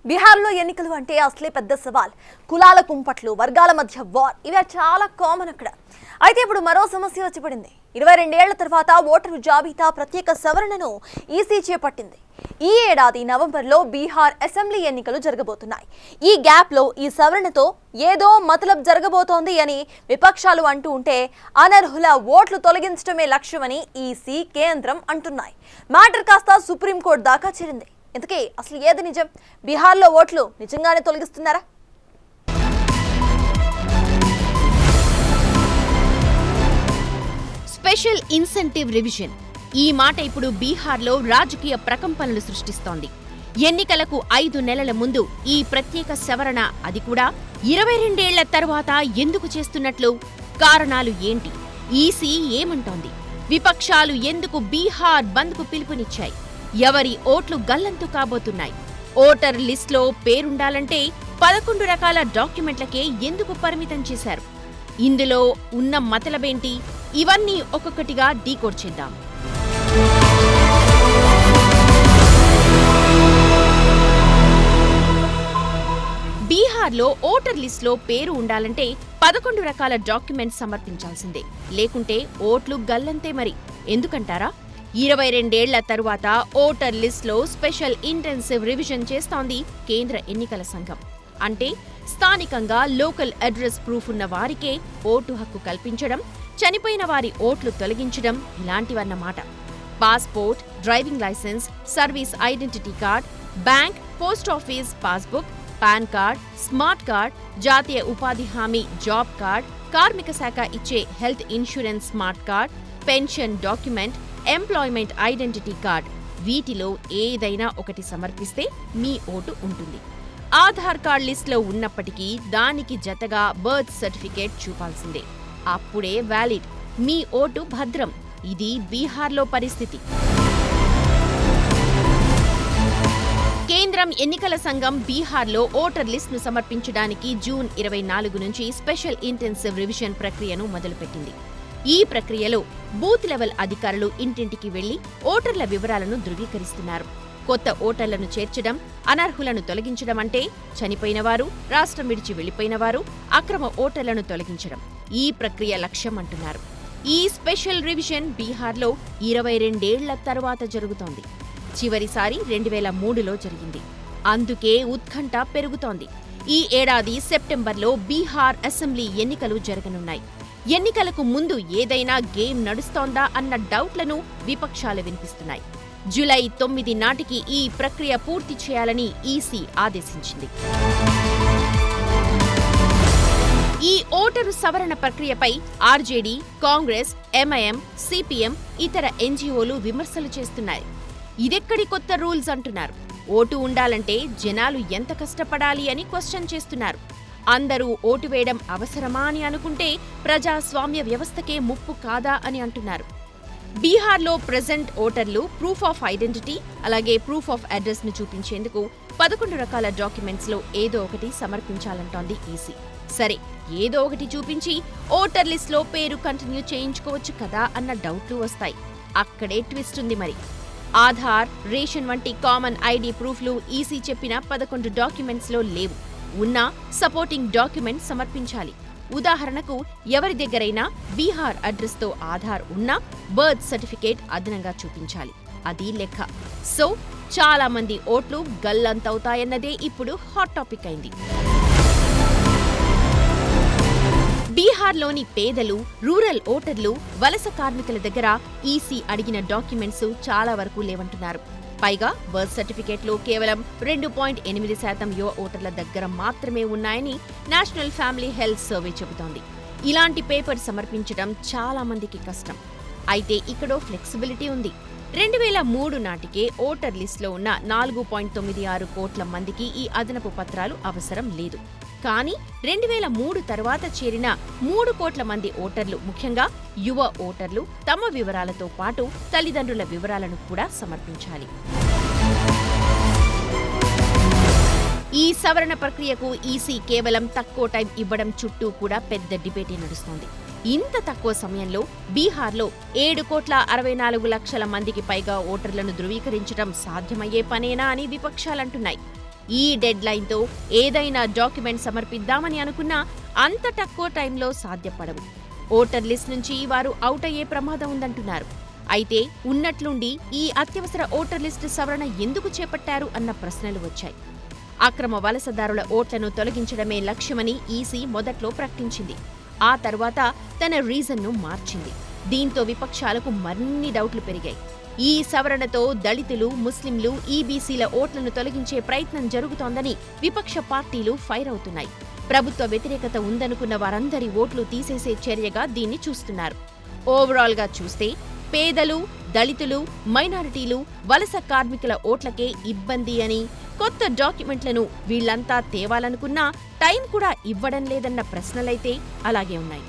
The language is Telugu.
బీహార్లో ఎన్నికలు అంటే అసలే పెద్ద సవాల్. కులాల కుంపట్లు, వర్గాల మధ్య వార్ ఇవి చాలా కామన్ అక్కడ. అయితే ఇప్పుడు మరో సమస్య వచ్చి పడింది. 22 ఏళ్ల తర్వాత ఓటరు జాబితా ప్రత్యేక సవరణను ఈసీ చేపట్టింది. ఈ ఏడాది నవంబర్లో బీహార్ అసెంబ్లీ ఎన్నికలు జరగబోతున్నాయి. ఈ గ్యాప్లో ఈ సవరణతో ఏదో మతలబ్ జరగబోతోంది అని విపక్షాలు అంటూ ఉంటే, అనర్హుల ఓట్లు తొలగించడమే లక్ష్యమని ఈసీ, కేంద్రం అంటున్నాయి. మ్యాటర్ కాస్త సుప్రీంకోర్టు దాకా చేరింది. ఇంతకీ అసలు ఏది నిజం? బీహార్లో ఓట్లు నిజంగానే తొలగిస్తున్నారా? స్పెషల్ ఇన్సెంటివ్ రివిజన్ ఈ మాట ఇప్పుడు బీహార్లో రాజకీయ ప్రకంపనలు సృష్టిస్తోంది. ఎన్నికలకు 5 నెలల ముందు ఈ ప్రత్యేక సవరణ, అది కూడా 22 ఏళ్ల తరువాత ఎందుకు చేస్తున్నట్లు? కారణాలు ఏంటి? ఈసీ ఏమంటోంది? విపక్షాలు ఎందుకు బీహార్ బంద్కు పిలుపునిచ్చాయి? ఎవరి ఓట్లు గల్లంతు కాబోతున్నాయి? ఓటర్ లిస్ట్లో పేరుండాలంటే 11 రకాల డాక్యుమెంట్లకే ఎందుకు పరిమితం చేశారు? ఇందులో ఉన్న మతలబేంటి? ఇవన్నీ ఒక్కొక్కటిగా డీకోడ్ చేద్దాం. బీహార్లో ఓటర్ లిస్ట్లో పేరు ఉండాలంటే 11 రకాల డాక్యుమెంట్స్ సమర్పించాల్సిందే. లేకుంటే ఓట్లు గల్లంతే. మరి ఎందుకంటారా? 22 ఏళ్ల తరువాత ఓటర్ లిస్ట్లో స్పెషల్ ఇంటెన్సివ్ రివిజన్ చేస్తోంది కేంద్ర ఎన్నికల సంఘం. అంటే స్థానికంగా లోకల్ అడ్రస్ ప్రూఫ్ ఉన్న వారికే ఓటు హక్కు కల్పించడం, చనిపోయిన వారి ఓట్లు తొలగించడం ఇలాంటివన్నమాట. Passport, driving licence, service identity card, bank, post office passbook, PAN card, smart card, జాతీయ ఉపాధి హామీ జాబ్ కార్డ్, కార్మిక శాఖ ఇచ్చే health insurance smart card, pension document, employment identity card, వీటిలో ఏదైనా ఒకటి సమర్పిస్తే మీ ఓటు ఉంటుంది. ఆధార్ కార్డ్ లిస్ట్లో ఉన్నప్పటికీ దానికి జతగా బర్త్ సర్టిఫికేట్ చూపాల్సిందే. అప్పుడే వ్యాలిడ్. మీ ఓటు భద్రం. ఇది బీహార్లో పరిస్థితి. కేంద్రం ఎన్నికల సంఘం బీహార్లో ఓటర్ లిస్ట్ను సమర్పించడానికి జూన్ 24 నుంచి స్పెషల్ ఇంటెన్సివ్ రివిజన్ ప్రక్రియను మొదలుపెట్టింది. ఈ ప్రక్రియలో బూత్ లెవెల్ అధికారులు ఇంటింటికి వెళ్లి ఓటర్ల వివరాలను ధృవీకరిస్తున్నారు. కొత్త ఓటర్లను చేర్చడం, అనర్హులను తొలగించడం అంటే చనిపోయినవారు, రాష్ట్రం విడిచి వెళ్లిపోయినవారు, అక్రమ ఓటర్లను తొలగించడం ఈ ప్రక్రియ లక్ష్యం అంటున్నారు. ఈ స్పెషల్ రివిజన్ బీహార్లో 22 ఏళ్ల తరువాత జరుగుతోంది. చివరిసారి 2003లో జరిగింది. అందుకే ఉత్కంఠ పెరుగుతోంది. ఈ ఏడాది సెప్టెంబర్లో బీహార్ అసెంబ్లీ ఎన్నికలు జరగనున్నాయి. ఎన్నికలకు ముందు ఏదైనా గేమ్ నడుస్తోందా అన్న డౌట్లను విపక్షాలు వినిపిస్తున్నాయి. జూలై 9 నాటికి ఈ ప్రక్రియ పూర్తి చేయాలని ఈసీ ఆదేశించింది. ఈ ఓటరు సవరణ ప్రక్రియపై ఆర్జేడీ, కాంగ్రెస్, ఎంఐఎం, సిపిఎం, ఇతర ఎన్జీఓలు విమర్శలు చేస్తున్నాయి. ఇదెక్కడి కొత్త రూల్స్ అంటున్నారు. ఓటు ఉండాలంటే జనాలు ఎంత కష్టపడాలి అని క్వశ్చన్ చేస్తున్నారు. అందరూ ఓటు వేయడం అవసరమా అని అనుకుంటే ప్రజాస్వామ్య వ్యవస్థకే ముప్పు కాదా అని అంటున్నారు. బీహార్లో ప్రెజెంట్ ఓటర్లు ప్రూఫ్ ఆఫ్ ఐడెంటిటీ, అలాగే ప్రూఫ్ ఆఫ్ అడ్రస్ ను చూపించేందుకు 11 రకాల డాక్యుమెంట్స్ లో ఏదో ఒకటి సమర్పించాలంటోంది ఈసీ. సరే, ఏదో ఒకటి చూపించి ఓటర్ లిస్ట్ లో పేరు కంటిన్యూ చేయించుకోవచ్చు కదా అన్న డౌట్లు వస్తాయి. అక్కడే ట్విస్ట్ ఉంది మరి. ఆధార్, రేషన్ వంటి కామన్ ఐడి ప్రూఫ్లు ఈసీ చెప్పిన 11 డాక్యుమెంట్స్ లో లేవు. ఉన్నా సపోర్టింగ్ డాక్యుమెంట్ సమర్పించాలి. ఉదాహరణకు ఎవరి దగ్గరైనా బీహార్ అడ్రస్తో ఆధార్ ఉన్నా బర్త్ సర్టిఫికేట్ అదనంగా చూపించాలి. అది లెక్క. సో చాలా మంది ఓట్లు గల్లంతవుతాయన్నదే ఇప్పుడు హాట్ టాపిక్ అయింది. బీహార్లోని పేదలు, రూరల్ ఓటర్లు, వలస కార్మికుల దగ్గర ఈసీ అడిగిన డాక్యుమెంట్స్ చాలా వరకు లేవంటున్నారు. పైగా బర్త్ సర్టిఫికేట్లు కేవలం 2.8% యువ ఓటర్ల దగ్గర మాత్రమే ఉన్నాయని నేషనల్ ఫ్యామిలీ హెల్త్ సర్వే చెబుతోంది. ఇలాంటి పేపర్ సమర్పించడం చాలా మందికి కష్టం. అయితే ఇక్కడో ఫ్లెక్సిబిలిటీ ఉంది. 2003 నాటికే ఓటర్ లిస్టులో ఉన్న 4.96 కోట్ల మందికి ఈ అదనపు పత్రాలు అవసరం లేదు. కానీ 2003 తర్వాత చేరిన 3 కోట్ల మంది ఓటర్లు, ముఖ్యంగా యువ ఓటర్లు, తమ వివరాలతో పాటు తల్లిదండ్రుల వివరాలను కూడా సమర్పించాలి. ఈ సవరణ ప్రక్రియకు ఈసీ కేవలం తక్కువ టైం ఇవ్వడం చుట్టూ కూడా పెద్ద డిబేటే నడుస్తోంది. ఇంత తక్కువ సమయంలో బీహార్లో 7,64,00,000 మందికి పైగా ఓటర్లను ధృవీకరించడం సాధ్యమయ్యే పనేనా అని విపక్షాలంటున్నాయి. ఈ డెడ్ లైన్తో ఏదైనా డాక్యుమెంట్ సమర్పిద్దామని అనుకున్నా అంత తక్కువ టైంలో సాధ్యపడవు. ఓటర్ లిస్ట్ నుంచి వారు అవుట్ అయ్యే ప్రమాదం ఉందంటున్నారు. అయితే ఉన్నట్లుండి ఈ అత్యవసర ఓటర్ లిస్టు సవరణ ఎందుకు చేపట్టారు అన్న ప్రశ్నలు వచ్చాయి. అక్రమ వలసదారుల ఓట్లను తొలగించడమే లక్ష్యమని ఈసీ మొదట్లో ప్రకటించింది. ఆ తర్వాత తన రీజన్ను మార్చింది. దీంతో విపక్షాలకు మరిన్ని డౌట్లు పెరిగాయి. ఈ సవరణతో దళితులు, ముస్లింలు, ఈబీసీల ఓట్లను తొలగించే ప్రయత్నం జరుగుతోందని విపక్ష పార్టీలు ఫైర్ అవుతున్నాయి. ప్రభుత్వ వ్యతిరేకత ఉందనుకున్న వారందరి ఓట్లు తీసేసే చర్యగా దీన్ని చూస్తున్నారు. ఓవరాల్గా చూస్తే పేదలు, దళితులు, మైనారిటీలు, వలస కార్మికుల ఓట్లకే ఇబ్బంది అని, కొత్త డాక్యుమెంట్లను వీళ్లంతా తేవాలనుకున్నా టైం కూడా ఇవ్వడం లేదన్న ప్రశ్నలైతే అలాగే ఉన్నాయి.